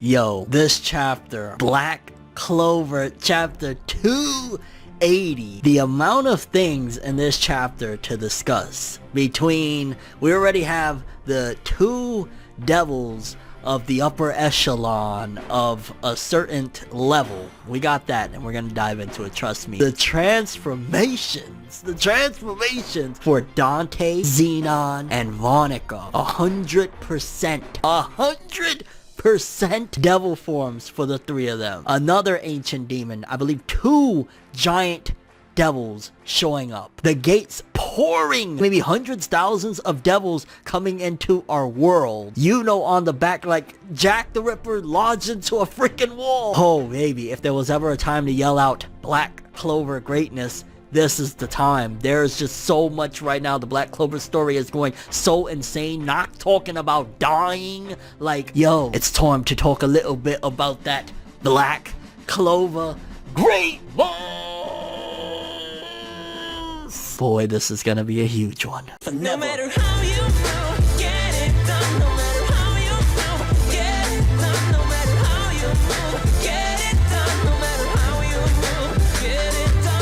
Yo, this chapter, Black Clover chapter 280. The amount of things in this chapter to discuss between, we already have the two devils of the upper echelon of a certain level. We got that, and we're gonna dive into it, trust me. The transformations for Dante, Xenon, and Vonica. 100% devil forms for the three of them. Another ancient demon, I believe 2 giant devils showing up. The gates pouring, maybe hundreds, thousands of devils coming into our world. You know, on the back, like Jack the Ripper lodged into a freaking wall. Oh baby, if there was ever a time to yell out Black Clover greatness, this is the time. There's just so much right now. The Black Clover story is going so insane. Not talking about dying. Like, yo, it's time to talk a little bit about that Black Clover great boss. Boy, this is gonna be a huge one. No matter how you feel, get it done. No matter how you feel, get it done. No matter how you feel, get it done. No matter how you feel, get it done.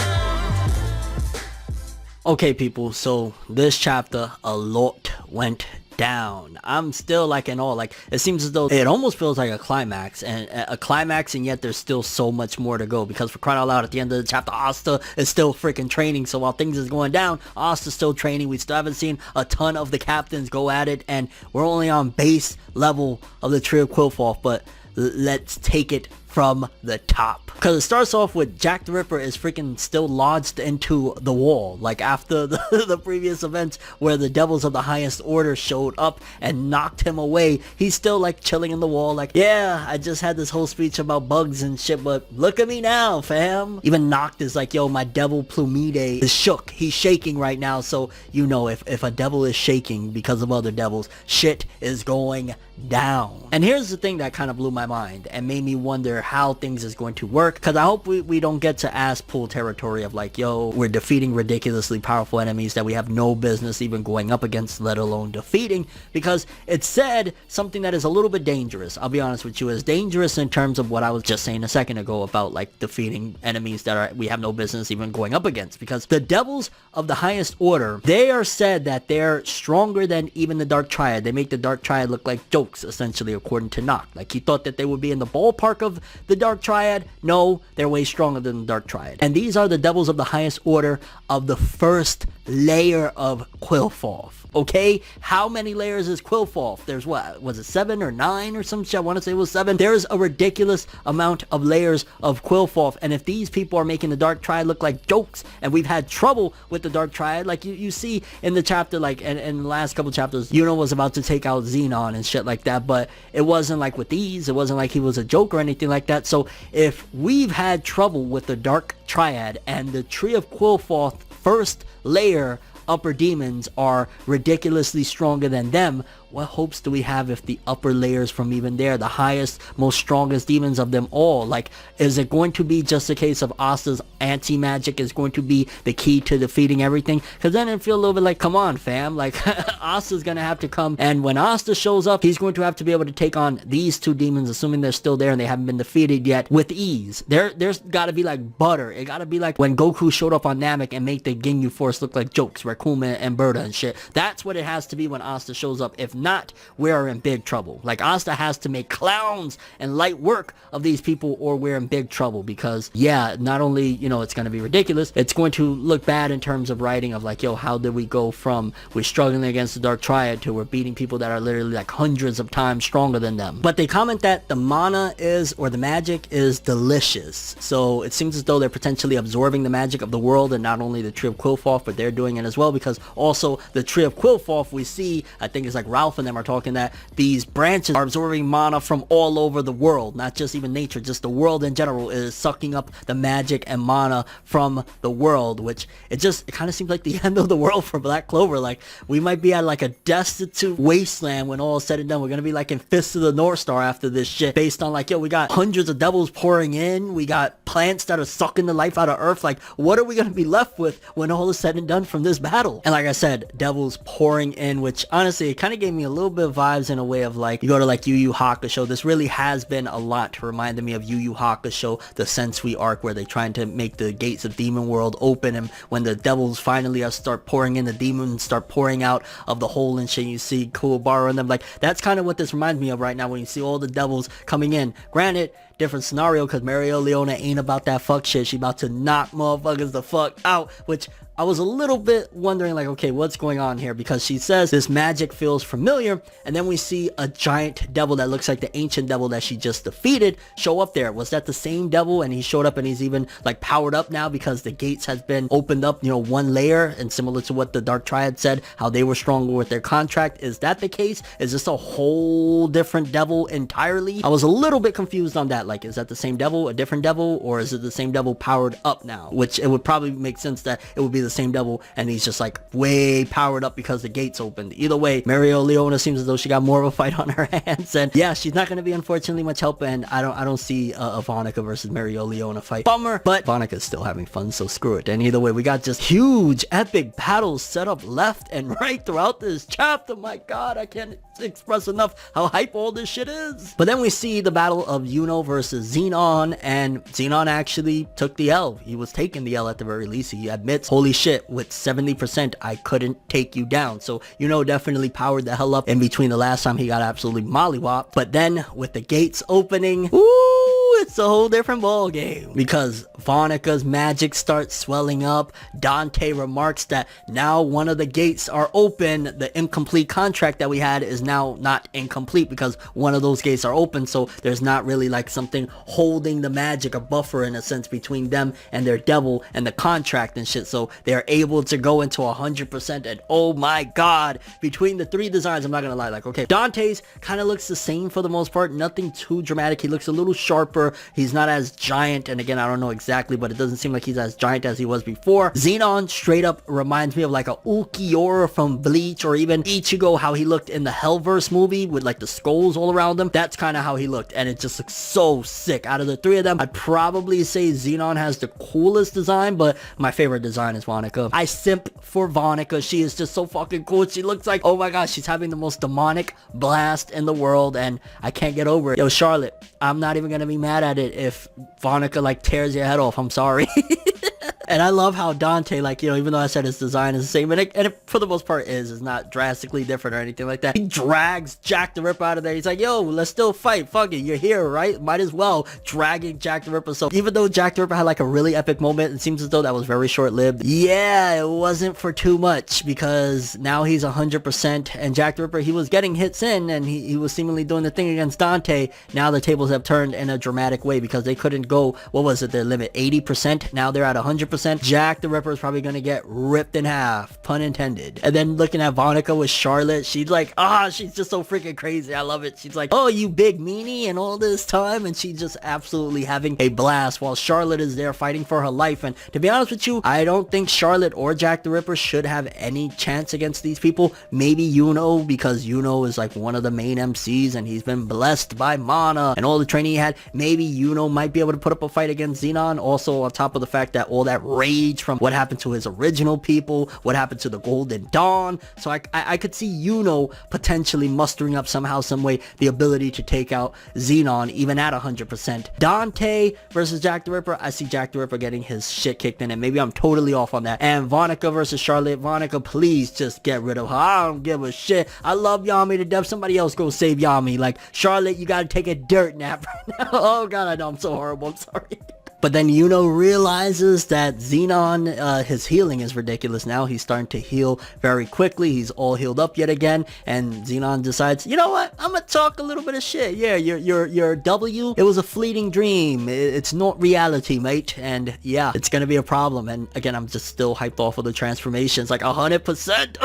Okay people, so this chapter, a lot went down. I'm still like in awe. Like, it seems as though it almost feels like a climax, and yet there's still so much more to go, because for crying out loud, at the end of the chapter, Asta is still freaking training. So while things is going down, Asta's still training. We still haven't seen a ton of the captains go at it, and we're only on base level of the Tree of Quillforth. But let's take it from the top, because it starts off with Jack the Ripper is freaking still lodged into the wall, like after the previous events where the devils of the highest order showed up and knocked him away. He's still like chilling in the wall, like, yeah, I just had this whole speech about bugs and shit, but look at me now, fam. Even Noct is like, yo, my devil Plumide is shook. He's shaking right now. So you know, if a devil is shaking because of other devils, shit is going down. And here's the thing that kind of blew my mind and made me wonder how things is going to work, because I hope we don't get to ass pull territory of like, yo, we're defeating ridiculously powerful enemies that we have no business even going up against, let alone defeating, because it said something that is a little bit dangerous. I'll be honest with you, is dangerous in terms of what I was just saying a second ago about like defeating enemies that we have no business even going up against, because the devils of the highest order, they are said that they're stronger than even the Dark Triad. They make the Dark Triad look like jokes, essentially, according to Noct. Like, he thought that they would be in the ballpark of the Dark Triad. No, they're way stronger than the Dark Triad. And these are the devils of the highest order of the first layer of Quillforth. Okay, how many layers is Quillforth? There's what, was it 7 or 9 or some shit? I want to say it was 7. There's a ridiculous amount of layers of Quillforth, and if these people are making the Dark Triad look like jokes, and we've had trouble with the Dark Triad, like you see in the chapter, like in the last couple chapters, Yuno was about to take out Xenon and shit like that, but it wasn't like with these, it wasn't like he was a joke or anything like that. So if we've had trouble with the Dark Triad and the Tree of Quillforth first layer upper demons are ridiculously stronger than them, what hopes do we have if the upper layers from even there, the highest, most strongest demons of them all, like, is it going to be just a case of Asta's anti-magic is going to be the key to defeating everything? Because then it feel a little bit like, come on fam, like Asta's gonna have to come, and when Asta shows up, he's going to have to be able to take on these 2 demons, assuming they're still there and they haven't been defeated yet, with ease. There's gotta be like butter. It gotta be like when Goku showed up on Namek and make the Ginyu Force look like jokes, Rakuma and Berta and shit. That's what it has to be when Asta shows up. If not, we're in big trouble. Like, Asta has to make clowns and light work of these people, or we're in big trouble, because yeah, not only, you know, it's going to be ridiculous, it's going to look bad in terms of writing of like, yo, how did we go from we're struggling against the Dark Triad to we're beating people that are literally like hundreds of times stronger than them. But they comment that the mana is, or the magic is delicious, so it seems as though they're potentially absorbing the magic of the world, and not only the Tree of Quillforth, but they're doing it as well, because also the Tree of Quillforth, we see, I think it's like Ralph and them are talking that these branches are absorbing mana from all over the world, not just even nature, just the world in general is sucking up the magic and mana from the world, which it kind of seems like the end of the world for Black Clover. Like, we might be at like a destitute wasteland when all is said and done. We're gonna be like in Fist of the North Star after this shit, based on like, yo, we got hundreds of devils pouring in, we got plants that are sucking the life out of Earth. Like, what are we gonna be left with when all is said and done from this battle? And like I said, devils pouring in, which honestly, it kind of gave me me a little bit of vibes in a way of like, you go to like Yu Yu Hakusho. This really has been a lot reminding me of Yu Yu Hakusho, the Sensui arc where they're trying to make the gates of Demon World open, and when the devils finally start pouring in, the demons start pouring out of the hole and shit, you see Kuwabara and them. Like, that's kind of what this reminds me of right now when you see all the devils coming in. Granted, different scenario because Mario Leona ain't about that fuck shit. She about to knock motherfuckers the fuck out, which I was a little bit wondering, like, okay, what's going on here? Because she says this magic feels familiar, and then we see a giant devil that looks like the ancient devil that she just defeated show up there. Was that the same devil? And he showed up and he's even like powered up now because the gates has been opened up, you know, one layer, and similar to what the Dark Triad said, how they were stronger with their contract. Is that the case? Is this a whole different devil entirely? I was a little bit confused on that. Like, is that the same devil, a different devil, or is it the same devil powered up now? Which it would probably make sense that it would be the same devil and he's just like way powered up because the gates opened. Either way, Mario Leona seems as though she got more of a fight on her hands, and yeah, she's not going to be unfortunately much help, and I don't see a Vonica versus Mario Leona fight. Bummer, but Vonica's still having fun, so screw it. And either way, we got just huge epic battles set up left and right throughout this chapter. My god, I can't express enough how hype all this shit is. But then we see the battle of Yuno versus Xenon, and Xenon actually took the L. He was taking the L at the very least. He admits, holy shit, with 70% I couldn't take you down. So Yuno definitely powered the hell up in between the last time he got absolutely mollywopped. But then with the gates opening, it's a whole different ball game because Vonica's magic starts swelling up. Dante remarks that now one of the gates are open. The incomplete contract that we had is now not incomplete because one of those gates are open, so there's not really like something holding the magic, a buffer in a sense between them and their devil and the contract and shit, so they're able to go into 100%. And oh my god, between the three designs, I'm not gonna lie, like, okay, Dante's kind of looks the same for the most part, nothing too dramatic. He looks a little sharper, he's not as giant, and again, I don't know exactly, but it doesn't seem like he's as giant as he was before. Xenon straight up reminds me of like a Ulquiorra from Bleach, or even Ichigo, how he looked in the Hellverse movie with like the skulls all around him. That's kind of how he looked, and it just looks so sick. Out of the three of them, I'd probably say Xenon has the coolest design, but my favorite design is Vonica. I simp for Vonica. She is just so fucking cool. She looks like, oh my gosh, she's having the most demonic blast in the world, and I can't get over it. Yo, Charlotte, I'm not even gonna be mad at it if Vonica like tears your head off. I'm sorry. And I love how Dante, like, you know, even though I said his design is the same, and it for the most part is not drastically different or anything like that, he drags Jack the Ripper out of there. He's like, yo, let's still fight. Fuck it, you're here, right? Might as well. Dragging Jack the Ripper. So even though Jack the Ripper had like a really epic moment, it seems as though that was very short-lived. Yeah, it wasn't for too much because now he's 100%, and Jack the Ripper, he was getting hits in, and he was seemingly doing the thing against Dante. Now the tables have turned in a dramatic way because they couldn't go, what was it, their limit, 80%? Now they're at 100%. Jack the Ripper is probably gonna get ripped in half, pun intended. And then looking at Vonica with Charlotte, she's like, she's just so freaking crazy. I love it. She's like, oh, you big meanie, and all this time, and she's just absolutely having a blast while Charlotte is there fighting for her life. And to be honest with you, I don't think Charlotte or Jack the Ripper should have any chance against these people. Maybe Yuno, because Yuno is like one of the main MCs and he's been blessed by mana and all the training he had. Maybe Yuno might be able to put up a fight against Xenon, also on top of the fact that all that rage from what happened to his original people, what happened to the Golden Dawn. So I could see Yuno potentially mustering up somehow, some way, the ability to take out Xenon even at 100%. Dante versus Jack the Ripper, I see Jack the Ripper getting his shit kicked in, and maybe I'm totally off on that. And Vonica versus Charlotte, Vonica, please just get rid of her. I don't give a shit. I love Yami to death. Somebody else go save Yami. Like, Charlotte, you gotta take a dirt nap right now. Oh god, I know, I'm so horrible. I'm sorry. But then Yuno realizes that Xenon, his healing is ridiculous now. He's starting to heal very quickly. He's all healed up yet again. And Xenon decides, you know what? I'm gonna talk a little bit of shit. Yeah, your W, it was a fleeting dream. It's not reality, mate. And yeah, it's gonna be a problem. And again, I'm just still hyped off of the transformations, like 100%.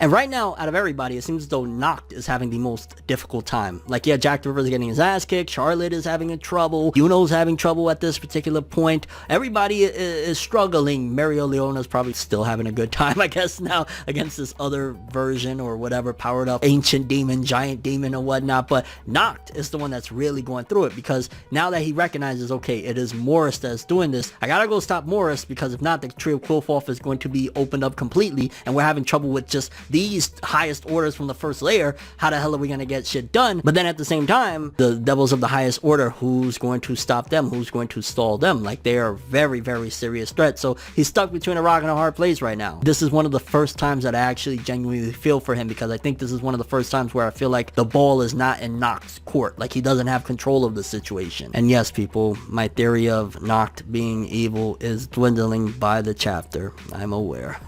And right now, out of everybody, it seems as though Noct is having the most difficult time. Like, yeah, Jack the Ripper is getting his ass kicked. Charlotte is having trouble. Yuno's having trouble at this particular point. Everybody is struggling. Mario Leona's probably still having a good time, I guess, now against this other version or whatever, powered up ancient demon, giant demon or whatnot. But Noct is the one that's really going through it, because now that he recognizes, okay, it is Morris that's doing this, I gotta go stop Morris, because if not, the tree of Quillforth is going to be opened up completely, and we're having trouble with just these highest orders from the first layer, how the hell are we gonna get shit done? But then at the same time, the devils of the highest order, who's going to stop them? Who's going to stall them? Like, they are very, very serious threats. So he's stuck between a rock and a hard place right now. This is one of the first times that I actually genuinely feel for him, because I think this is one of the first times where I feel like the ball is not in Noct's court. Like, he doesn't have control of the situation. And yes, people, my theory of Noct being evil is dwindling by the chapter. I'm aware.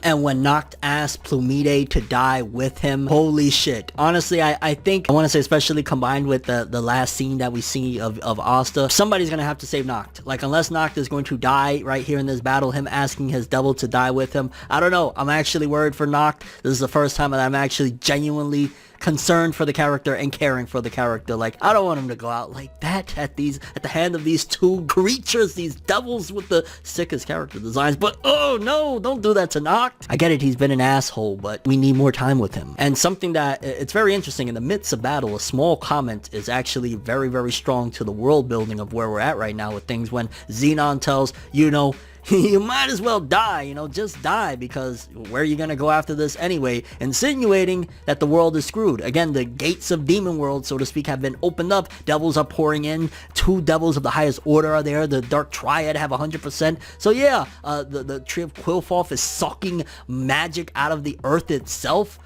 And when Noct asked Plumide to die with him, holy shit. Honestly, I think, I want to say, especially combined with the last scene that we see of Asta, somebody's gonna have to save Noct. Like, unless Noct is going to die right here in this battle, him asking his devil to die with him, I don't know. I'm actually worried for Noct. This is the first time that I'm actually genuinely concerned for the character and caring for the character. Like, I don't want him to go out like that at the hand of these two creatures, these devils with the sickest character designs. But oh no, don't do that to Noct. I get it, he's been an asshole, but we need more time with him. And something that, it's very interesting, in the midst of battle, a small comment is actually very, very strong to the world building of where we're at right now with things, when Xenon tells, you know, you might as well die, you know, just die, because where are you gonna go after this anyway? Insinuating that the world is screwed. Again, the gates of Demon World, so to speak, have been opened up. Devils are pouring in. 2 devils of the highest order are there. The Dark Triad have 100%. So yeah, the Tree of Qilfoth is sucking magic out of the earth itself.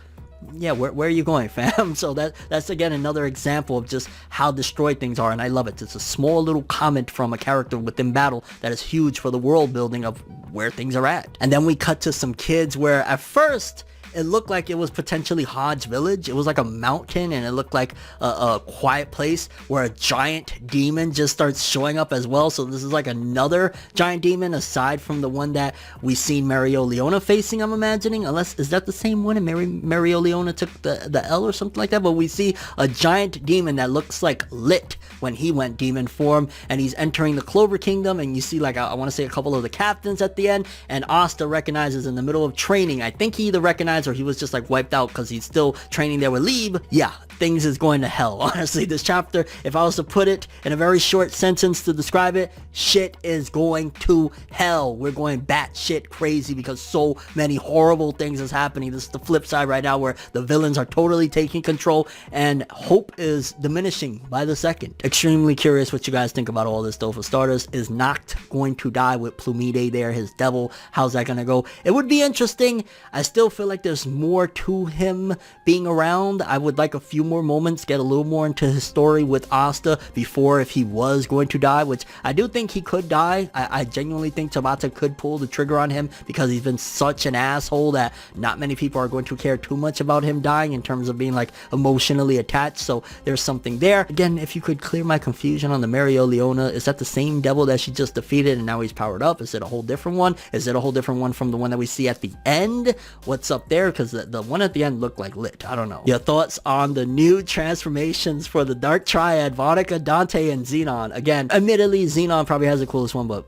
Yeah, where are you going, fam? So that's again another example of just how destroyed things are, and I love it. It's a small little comment from a character within battle that is huge for the world building of where things are at. And then we cut to some kids where at first it looked like it was potentially Hodge Village. It was like a mountain, and it looked like a quiet place where a giant demon just starts showing up as well. So this is like another giant demon aside from the one that we seen Mereoleona facing, I'm imagining. Unless, is that the same one and Mereoleona took the L or something like that? But we see a giant demon that looks like Lit when he went demon form, and he's entering the Clover Kingdom, and you see, like, I want to say a couple of the captains at the end, and Asta recognizes in the middle of training, I think he either recognized or he was just like wiped out because he's still training there with Lieb. Yeah, things is going to hell. Honestly, this chapter, if I was to put it in a very short sentence to describe it, shit is going to hell. We're going batshit crazy because so many horrible things is happening. This is the flip side right now, where the villains are totally taking control and hope is diminishing by the second. Extremely curious what you guys think about all this though. For starters, is Noct going to die with Plumide there, his devil? How's that gonna go? It would be interesting. I still feel like there's more to him being around. I would like a few more moments, get a little more into his story with Asta before, if he was going to die, which I do think he could die. I genuinely think Tabata could pull the trigger on him because he's been such an asshole that not many people are going to care too much about him dying in terms of being like emotionally attached. So there's something there. Again, if you could clear my confusion on the Mereoleona, is that the same devil that she just defeated and now he's powered up? Is it a whole different one? Is it a whole different one from the one that we see at the end? What's up there? Because the one at the end looked like Lit. I don't know. Your thoughts on the new transformations for the Dark Triad, Vonica, Dante, and Xenon? Again, admittedly, Xenon probably has the coolest one, but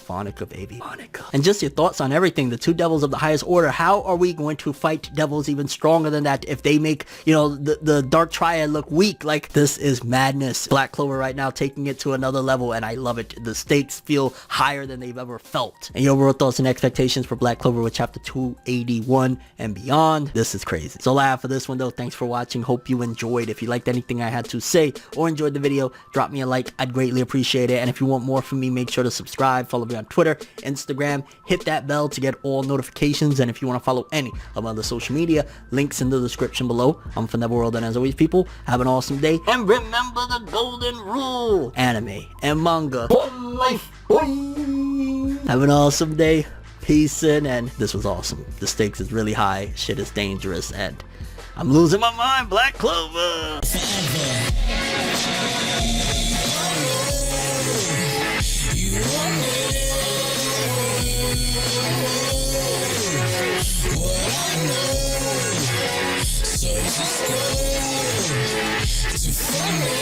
Vonica, baby. Vonica. And just your thoughts on everything. The 2 devils of the highest order. How are we going to fight devils even stronger than that if they make, you know, the Dark Triad look weak? Like, this is madness. Black Clover right now taking it to another level, and I love it. The stakes feel higher than they've ever felt. And your overall thoughts and expectations for Black Clover with chapter 281 and beyond. This is crazy. So all I have for this one though. Thanks for watching. Hope you enjoyed. If you liked anything I had to say or enjoyed the video, drop me a like. I'd greatly appreciate it. And if you want more from me, make sure to subscribe. Follow me on Twitter, Instagram, hit that bell to get all notifications. And if you want to follow any of my other social media, links in the description below. I'm ForneverWorld, and as always, people, have an awesome day, and remember the golden rule: anime and manga for life. Have an awesome day. Peace in, and this was awesome. The stakes is really high, shit is dangerous, and I'm losing my mind. Black Clover. So just go to find